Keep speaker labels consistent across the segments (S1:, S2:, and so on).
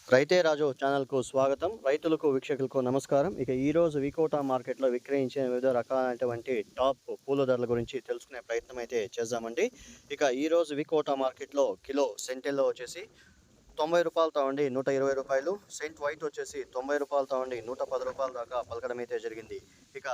S1: రైతే రాజు ఛానల్‌కు స్వాగతం. రైతులకు, వీక్షకులకు నమస్కారం. ఇక ఈరోజు వికోటా మార్కెట్‌లో విక్రయించిన వివిధ రకాలైనటువంటి టాప్ పూల ధరల గురించి తెలుసుకునే ప్రయత్నం అయితే చేద్దామండి. ఇక ఈరోజు వికోటా మార్కెట్‌లో కిలో సెంటెల్లో వచ్చేసి రూ. 90తో ఉండి రూ. 120, సెంట్ వైట్ వచ్చేసి రూ. 90తో ఉండి రూ. 110 దాకా పలకడం అయితే జరిగింది. ఇక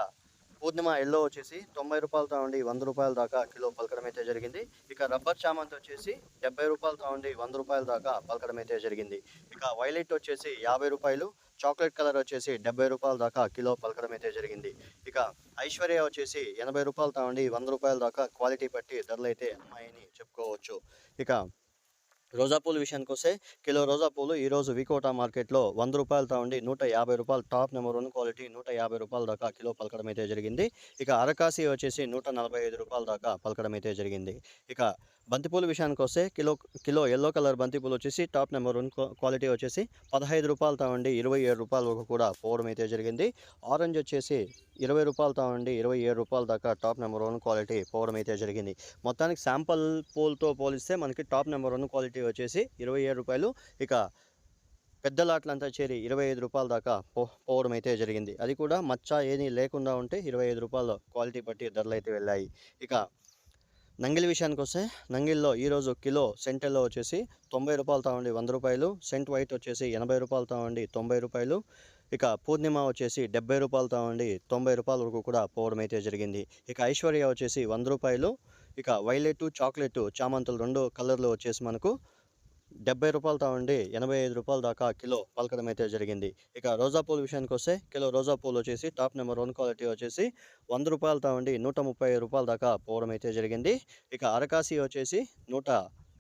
S1: పూర్ణిమ ఎల్లో వచ్చేసి రూ. 90తో ఉండి రూ. 100 దాకా కిలో పలకడం అయితే జరిగింది. ఇక రబ్బర్ చామంతి వచ్చేసి రూ. 70తో ఉండి రూ. 100 దాకా పలకడం అయితే జరిగింది. ఇక వైలెట్ వచ్చేసి రూ. 50, చాక్లెట్ కలర్ వచ్చేసి రూ. 70 దాకా కిలో పలకడం అయితే జరిగింది. ఇక ఐశ్వర్య వచ్చేసి రూ. 80తో ఉండి రూ. 100 దాకా క్వాలిటీ బట్టి ధరలు అయితే అమ్మాయని చెప్పుకోవచ్చు. ఇక రోజా పూల విషయానికొస్తే కిలో రోజా పూలు ఈరోజు వికోటా మార్కెట్లో రూ. 100తో ఉండి రూ. 150 టాప్ నెంబర్ 1 క్వాలిటీ రూ. 150 దాకా కిలో పలకడం అయితే జరిగింది. ఇక అరకాసి వచ్చేసి రూ. 145 దాకా పలకడం అయితే జరిగింది. ఇక బంతిపూల విషయానికొస్తే కిలో యెల్లో కలర్ బంతిపూలు వచ్చేసి టాప్ నెంబర్ 1 క్వాలిటీ వచ్చేసి రూ. 15తో ఉండి రూ. 27 వరకు కూడా పోవడం అయితే జరిగింది. ఆరెంజ్ వచ్చేసి రూ. 20తో ఉండి రూ. 27 దాకా టాప్ నెంబర్ 1 క్వాలిటీ పోవడం అయితే జరిగింది. మొత్తానికి శాంపుల్ పూలతో పోలిస్తే మనకి టాప్ నెంబర్ 1 క్వాలిటీ వచ్చేసి రూ. 27. ఇక పెద్ద లాట్లంతా చేరి రూ. 25 దాకా పోవడం అయితే జరిగింది. అది కూడా మచ్చ ఏమీ లేకుండా ఉంటే రూ. 25 క్వాలిటీ బట్టి ధరలు అయితే వెళ్ళాయి. ఇక నంగిలి విషయానికొస్తే నంగిల్లో ఈరోజు కిలో సెంటెల్లో వచ్చేసి రూ. 90తో ఉండి రూ. 100, సెంట్ వైట్ వచ్చేసి రూ. 80తో ఉండి రూ. 90. ఇక పూర్ణిమ వచ్చేసి రూ. 70తో ఉండి రూ. 90 వరకు కూడా పోవడం అయితే జరిగింది. ఇక ఐశ్వర్య వచ్చేసి రూ. 100. ఇక వైలెట్, చాక్లెట్ చామంతులు 2 కలర్లు వచ్చేసి మనకు రూ. 70తో ఉండి రూ. 85 దాకా కిలో పలకడం అయితే జరిగింది. ఇక రోజా పూల విషయానికొస్తే కిలో రోజా పూలు వచ్చేసి టాప్ నెంబర్ 1 క్వాలిటీ వచ్చేసి రూ. 100తో ఉండి రూ. 130 దాకా పోవడం అయితే జరిగింది. ఇక అరకాసి వచ్చేసి రూ.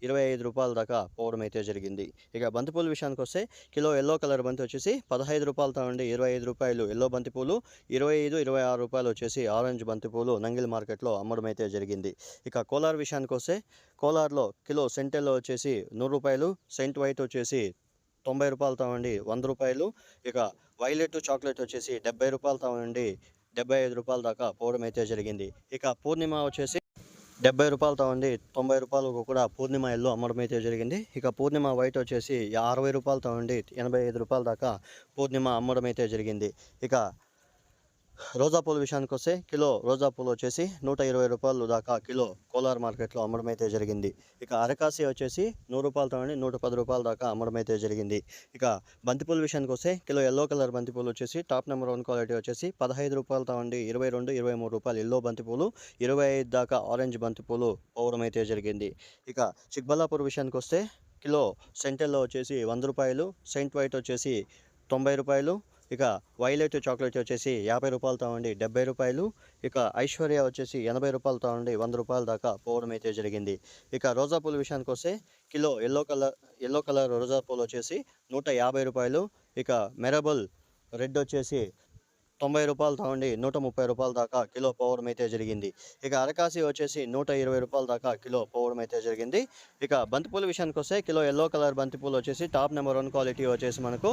S1: 125 దాకా పోవడం అయితే జరిగింది. ఇక బంతిపూల విషయానికొస్తే కిలో యెల్లో కలర్ బంతి వచ్చేసి రూ. 15తో ఉండి రూ. 25 యెల్లో బంతిపూలు, రూ. 25, రూ. 26 వచ్చేసి ఆరెంజ్ బంతిపూలు నంగిల్ మార్కెట్లో అమ్మడం అయితే జరిగింది. ఇక కోలార్ విషయానికొస్తే కోలార్లో కిలో సెంటెల్లో వచ్చేసి రూ. 100, సెంట్ వైట్ వచ్చేసి రూ. 90తో ఉండి రూ. 100. ఇక వైలెట్, చాక్లెట్ వచ్చేసి రూ. 70తో ఉండి రూ. 75 దాకా పోవడం అయితే జరిగింది. ఇక పూర్ణిమ వచ్చేసి రూ. 70తో ఉండి రూ. 90 కూడా పూర్ణిమ ఎల్లో అమ్మడం అయితే జరిగింది. ఇక పూర్ణిమ వైట్ వచ్చేసి రూ. 60తో ఉండి రూ. 85 దాకా పూర్ణిమ అమ్మడం అయితే జరిగింది. ఇక రోజా పూల విషయానికొస్తే కిలో రోజా పూలు వచ్చేసి రూ. 120 దాకా కిలో కోలార్ మార్కెట్లో అమ్మడం అయితే జరిగింది. ఇక అరకాసి వచ్చేసి రూ. 100తో ఉండి రూ. 110 దాకా అమ్మడం అయితే జరిగింది. ఇక బంతిపూల విషయానికొస్తే కిలో యెల్లో కలర్ బంతిపూలు వచ్చేసి టాప్ నెంబర్ 1 క్వాలిటీ వచ్చేసి రూ. 15తో ఉండి రూ. 22, రూ. 23 ఎల్లో బంతిపూలు, 25 దాకా ఆరెంజ్ బంతిపూలు పోవడం అయితే జరిగింది. ఇక చిక్బల్లాపూర్ విషయానికొస్తే కిలో సెంటెల్లో వచ్చేసి రూ. 100, సెంట్ వైట్ వచ్చేసి రూ. 90. ఇక వైలెట్, చాక్లెట్ వచ్చేసి రూ. 50తో ఉండి రూ. 70. ఇక ఐశ్వర్య వచ్చేసి రూ. 80తో ఉండి రూ. 100 దాకా పోవడం అయితే జరిగింది. ఇక రోజా పూల విషయానికి వస్తే కిలో ఎల్లో కలర్ రోజా పూలు వచ్చేసి రూ. 150. ఇక మెరబుల్ రెడ్ వచ్చేసి రూ. 90తో ఉండి రూ. 130 దాకా కిలో పోవడం అయితే జరిగింది. ఇక అరకాసి వచ్చేసి రూ. 120 దాకా కిలో పోవడం అయితే జరిగింది. ఇక బంతిపూల విషయానికి వస్తే కిలో ఎల్లో కలర్ బంతిపూలు వచ్చేసి టాప్ నెంబర్ 1 క్వాలిటీ వచ్చేసి మనకు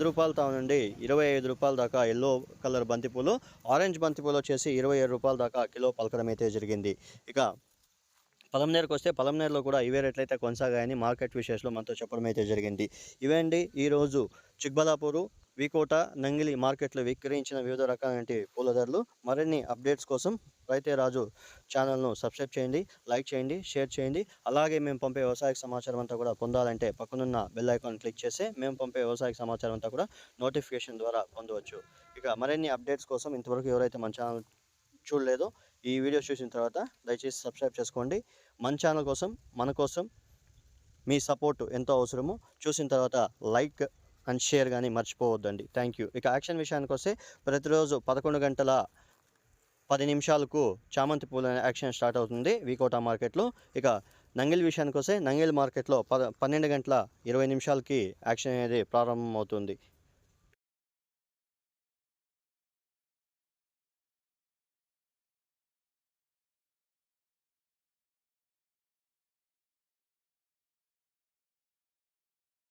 S1: రూ. 10తో నుండి రూ. 25 దాకా ఎల్లో కలర్ బంతిపూలు, ఆరెంజ్ బంతిపూలు వచ్చేసి రూ. 27 దాకా కిలో పలకడం అయితే జరిగింది. ఇక పలంనేరుకు వస్తే పలంనేరులో కూడా ఇవే రేట్లయితే కొనసాగాయని మార్కెట్ విశేషాలు మనతో చెప్పడం అయితే జరిగింది. ఇవే అండి ఈరోజు చిక్బల్లాపూరు, వికోట, నంగిలి మార్కెట్లో విక్రయించిన వివిధ రకాలైన పూల ధరలు. మరిన్ని అప్డేట్స్ కోసం రైతే రాజు ఛానల్ను సబ్స్క్రైబ్ చేయండి, లైక్ చేయండి, షేర్ చేయండి. అలాగే మేము పంపే వ్యవసాయ సమాచారం అంతా కూడా పొందాలంటే పక్కనున్న బెల్ ఐకాన్ క్లిక్ చేస్తే మేము పంపే వ్యవసాయ సమాచారం అంతా కూడా నోటిఫికేషన్ ద్వారా పొందవచ్చు. ఇక మరిన్ని అప్డేట్స్ కోసం ఇంతవరకు ఎవరైతే మన ఛానల్ చూడలేదో ఈ వీడియో చూసిన తర్వాత దయచేసి సబ్స్క్రైబ్ చేసుకోండి. మన ఛానల్ కోసం, మన కోసం మీ సపోర్ట్ ఎంతో అవసరము. చూసిన తర్వాత లైక్ అండ్ షేర్ కానీ మర్చిపోవద్దండి. Thank you. ఇక యాక్షన్ విషయానికి వస్తే ప్రతిరోజు 11 గంటల 10 నిమిషాలకు చామంతి పూల యాక్షన్ స్టార్ట్ అవుతుంది వికోటా మార్కెట్లో. ఇక నంగిల్ విషయానికి వస్తే నంగిల్ మార్కెట్లో 12 గంటల 20 నిమిషాలకి యాక్షన్ అనేది ప్రారంభమవుతుంది.